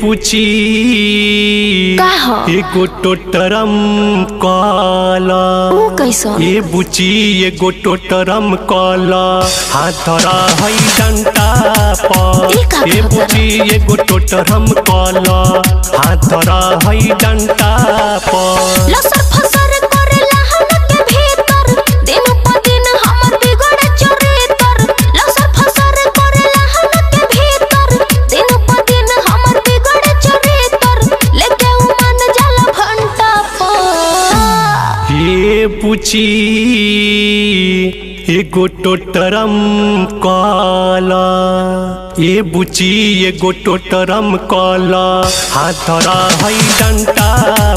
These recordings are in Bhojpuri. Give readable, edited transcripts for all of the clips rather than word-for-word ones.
पूछी एगो टोटरम काला कैसा ये बुची एगो टोटरम काला हाथ धरा है डंटा पर ये बुची एगो टोटरम काला हाथ धरा है डंटा पर लसर फसर करेला हम के भीतर दिन प दिन हमर बिगड़े चरित्र लसर फसर करेला हम के भीतर दिन प दिन हमर बिगड़े चरित्र लेके उ मन जाला घंटा पर ये पूछी एगो टोटरम काला ये बुची एगो टोटरम काला हाथ धरा है डंटा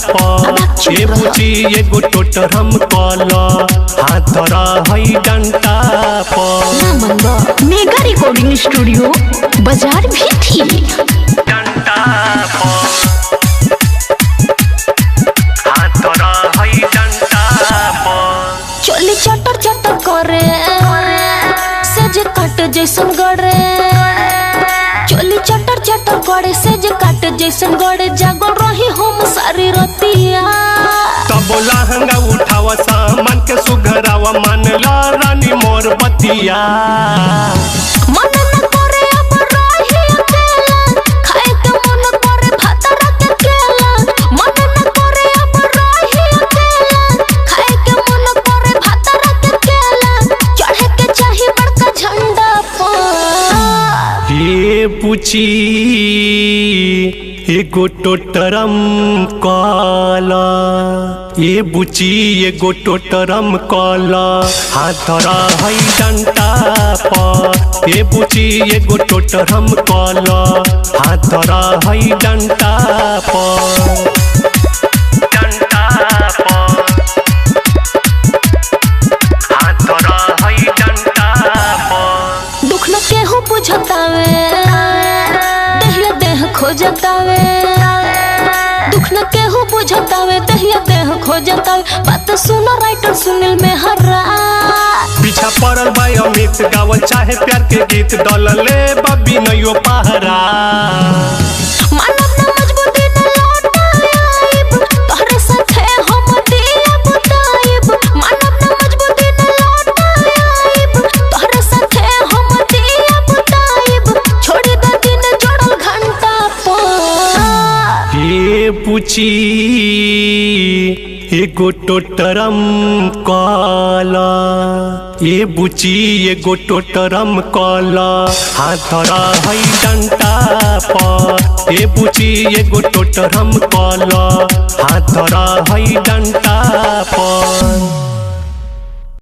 पर ये बुची एगो टोटरम काला हाथ धरा है डंटा पर। मेगा रिकॉर्डिंग स्टूडियो बाजार भी थी डंटा पर हाथ धरा है डंटा पर। चोली चटर चटर करे सेज काट जैसन गड़े चोली चटर चटर करे सेज काट जैसन गड़े जागल रही हम सारी रतिया तब लहंगा उठावा सामान के सुघरावा मान ला रानी मोर बतिया मन न करे अब रही अकेला खाए के मन करे भात रख केला मन न करे अब रही अकेला खाए के मन करे भात रख केला चढ़े के चाही बड़का झंडा पर ये पूछी एगो टोटरम काला ये बुची एगो टोटरम काला हाथ धरा है डंटा पर ये बुची एगो टोटरम काला हाथ धरा है डंटा पर। डंटा पर हाथ धरा है डंटा पर। दुख न केहू बुझतावे दहिया देह खोजतावे दुख न केहू बुझतावे दहिया देह खोजतावे बात सुनो राइटर सुनील में हर्रा पीछा पड़ल बा अमित गावल चाहे प्यार के गीत डलले बबी नयो पहरा मानव न मजबूती न लौटाइब तोहरे साथे हम दिया बुताइब मानव न मजबूती न लौटाइब तोहरे साथे हम दिया बुताइब छोड़ी द दिन जोड़ल घंटा पर ये पूछी एगो टोटरम काला ये बुची एगो टोटरम काला हाथ धरा है डंटा पर ये बुची एगो टोटरम काला हाथ धरा है डंटा पर।